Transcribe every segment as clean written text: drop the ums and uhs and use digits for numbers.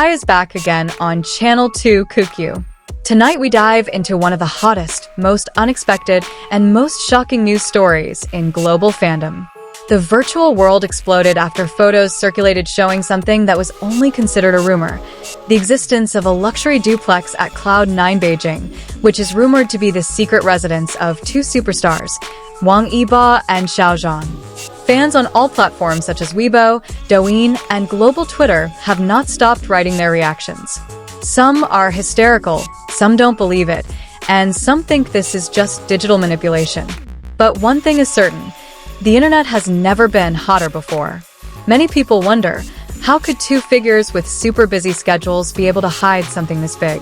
Sky is back again on channel 2 Kook U. Tonight we dive into one of the hottest, most unexpected, and most shocking news stories in global fandom. The virtual world exploded after photos circulated showing something that was only considered a rumor: the existence of a luxury duplex at Cloud9 Beijing, which is rumored to be the secret residence of two superstars, Wang Yibo and Xiao Zhan. Fans on all platforms such as Weibo, Douyin, and global Twitter have not stopped writing their reactions. Some are hysterical, some don't believe it, and some think this is just digital manipulation. But one thing is certain: the internet has never been hotter before. Many people wonder, how could two figures with super busy schedules be able to hide something this big?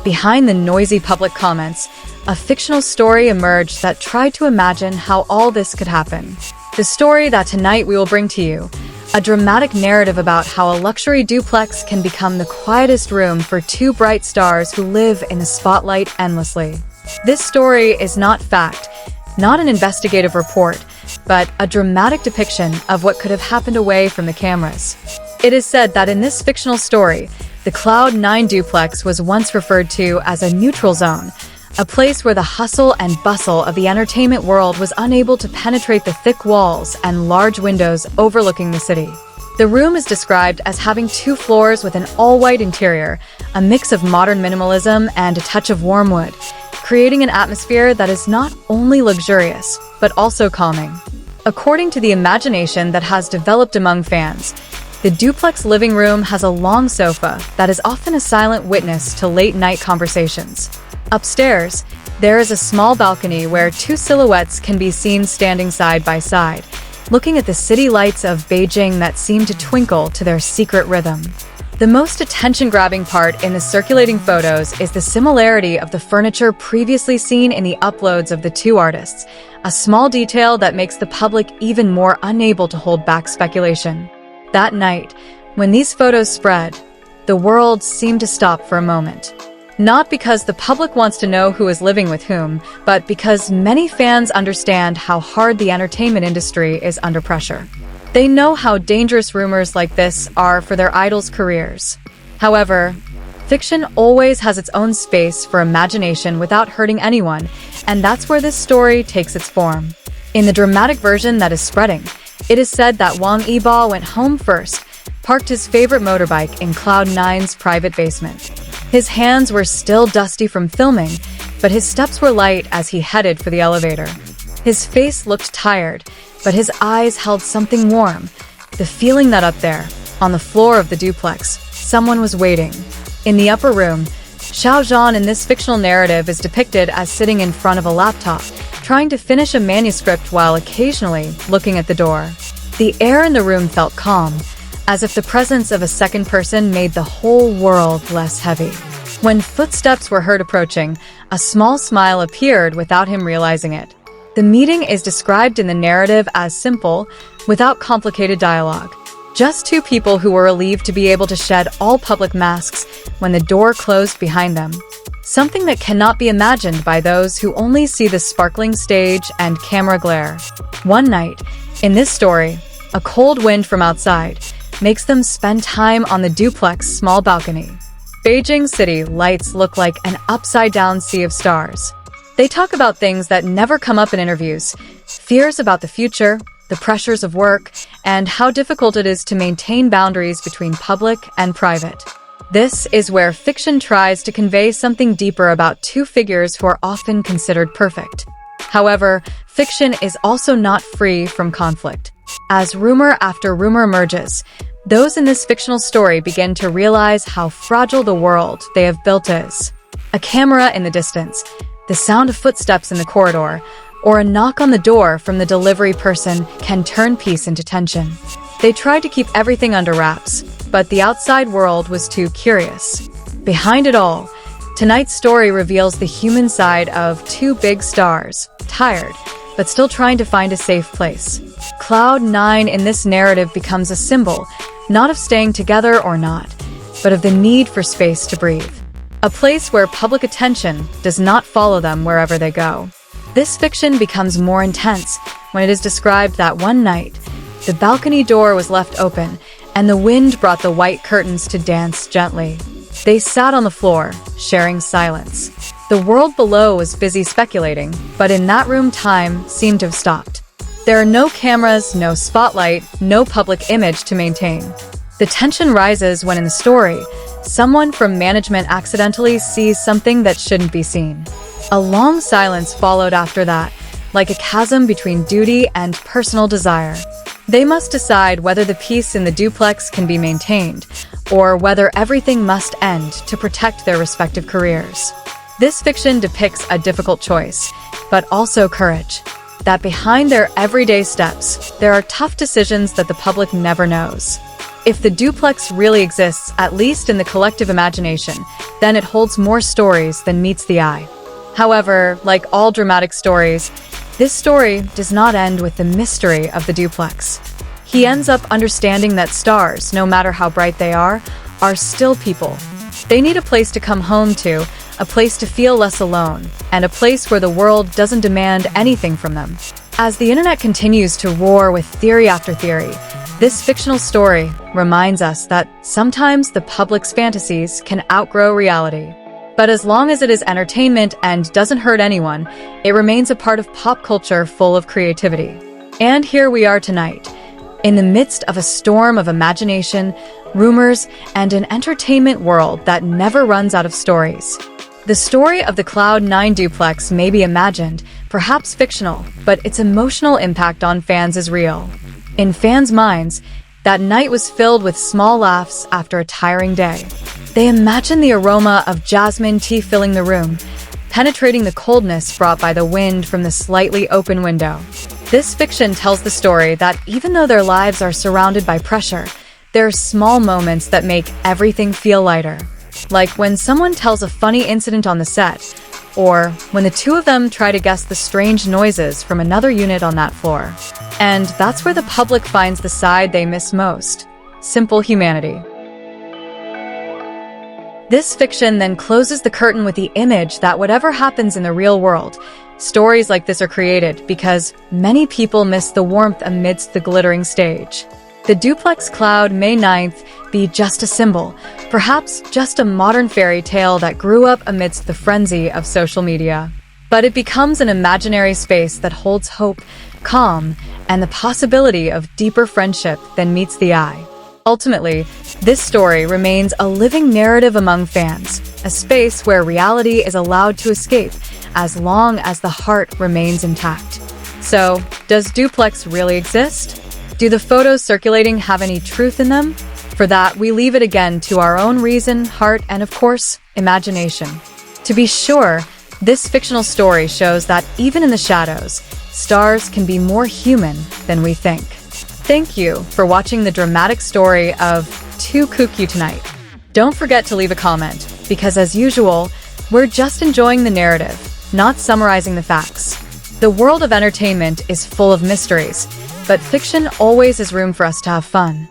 Behind the noisy public comments, a fictional story emerged that tried to imagine how all this could happen. The story that tonight we will bring to you, a dramatic narrative about how a luxury duplex can become the quietest room for two bright stars who live in the spotlight endlessly. This story is not fact, not an investigative report, but a dramatic depiction of what could have happened away from the cameras. It is said that in this fictional story, the Cloud9 duplex was once referred to as a neutral zone, a place where the hustle and bustle of the entertainment world was unable to penetrate the thick walls and large windows overlooking the city. The room is described as having 2 floors with an all-white interior, a mix of modern minimalism and a touch of warm wood, creating an atmosphere that is not only luxurious, but also calming. According to the imagination that has developed among fans, the duplex living room has a long sofa that is often a silent witness to late-night conversations. Upstairs, there is a small balcony where 2 silhouettes can be seen standing side by side, looking at the city lights of Beijing that seem to twinkle to their secret rhythm. The most attention-grabbing part in the circulating photos is the similarity of the furniture previously seen in the uploads of the two artists, a small detail that makes the public even more unable to hold back speculation. That night, when these photos spread, the world seemed to stop for a moment. Not because the public wants to know who is living with whom, but because many fans understand how hard the entertainment industry is under pressure. They know how dangerous rumors like this are for their idols' careers. However, fiction always has its own space for imagination without hurting anyone, and that's where this story takes its form. In the dramatic version that is spreading, it is said that Wang Yibo went home first, parked his favorite motorbike in Cloud9's private basement. His hands were still dusty from filming, but his steps were light as he headed for the elevator. His face looked tired, but his eyes held something warm, the feeling that up there, on the floor of the duplex, someone was waiting. In the upper room, Xiao Zhan in this fictional narrative is depicted as sitting in front of a laptop, trying to finish a manuscript while occasionally looking at the door. The air in the room felt calm, as if the presence of a second person made the whole world less heavy. When footsteps were heard approaching, a small smile appeared without him realizing it. The meeting is described in the narrative as simple, without complicated dialogue. Just 2 people who were relieved to be able to shed all public masks when the door closed behind them. Something that cannot be imagined by those who only see the sparkling stage and camera glare. One night, in this story, a cold wind from outside makes them spend time on the duplex small balcony. Beijing city lights look like an upside-down sea of stars. They talk about things that never come up in interviews: fears about the future, the pressures of work, and how difficult it is to maintain boundaries between public and private. This is where fiction tries to convey something deeper about 2 figures who are often considered perfect. However, fiction is also not free from conflict. As rumor after rumor emerges, those in this fictional story begin to realize how fragile the world they have built is. A camera in the distance, the sound of footsteps in the corridor, or a knock on the door from the delivery person can turn peace into tension. They tried to keep everything under wraps, but the outside world was too curious. Behind it all, tonight's story reveals the human side of 2 big stars, tired, but still trying to find a safe place. Cloud9 in this narrative becomes a symbol, not of staying together or not, but of the need for space to breathe. A place where public attention does not follow them wherever they go. This fiction becomes more intense when it is described that one night, the balcony door was left open, and the wind brought the white curtains to dance gently. They sat on the floor, sharing silence. The world below was busy speculating, but in that room time seemed to have stopped. There are no cameras, no spotlight, no public image to maintain. The tension rises when in the story, someone from management accidentally sees something that shouldn't be seen. A long silence followed after that, like a chasm between duty and personal desire. They must decide whether the peace in the duplex can be maintained, or whether everything must end to protect their respective careers. This fiction depicts a difficult choice, but also courage. That behind their everyday steps, there are tough decisions that the public never knows. If the duplex really exists, at least in the collective imagination, then it holds more stories than meets the eye. However, like all dramatic stories, this story does not end with the mystery of the duplex. He ends up understanding that stars, no matter how bright they are still people. They need a place to come home to, a place to feel less alone, and a place where the world doesn't demand anything from them. As the internet continues to roar with theory after theory, this fictional story reminds us that sometimes the public's fantasies can outgrow reality. But as long as it is entertainment and doesn't hurt anyone, it remains a part of pop culture full of creativity. And here we are tonight, in the midst of a storm of imagination, rumors, and an entertainment world that never runs out of stories. The story of the Cloud9 duplex may be imagined, perhaps fictional, but its emotional impact on fans is real. In fans' minds, that night was filled with small laughs after a tiring day. They imagine the aroma of jasmine tea filling the room, penetrating the coldness brought by the wind from the slightly open window. This fiction tells the story that even though their lives are surrounded by pressure, there are small moments that make everything feel lighter. Like when someone tells a funny incident on the set, or when the two of them try to guess the strange noises from another unit on that floor. And that's where the public finds the side they miss most: simple humanity. This fiction then closes the curtain with the image that whatever happens in the real world, stories like this are created because many people miss the warmth amidst the glittering stage. The duplex cloud may 9th be just a symbol, perhaps just a modern fairy tale that grew up amidst the frenzy of social media. But it becomes an imaginary space that holds hope, calm, and the possibility of deeper friendship than meets the eye. Ultimately, this story remains a living narrative among fans, a space where reality is allowed to escape as long as the heart remains intact. So, does duplex really exist? Do the photos circulating have any truth in them? For that, we leave it again to our own reason, heart, and of course, imagination. To be sure, this fictional story shows that even in the shadows, stars can be more human than we think. Thank you for watching the dramatic story of Two Kook U tonight. Don't forget to leave a comment, because as usual, we're just enjoying the narrative, not summarizing the facts. The world of entertainment is full of mysteries, but fiction always has room for us to have fun.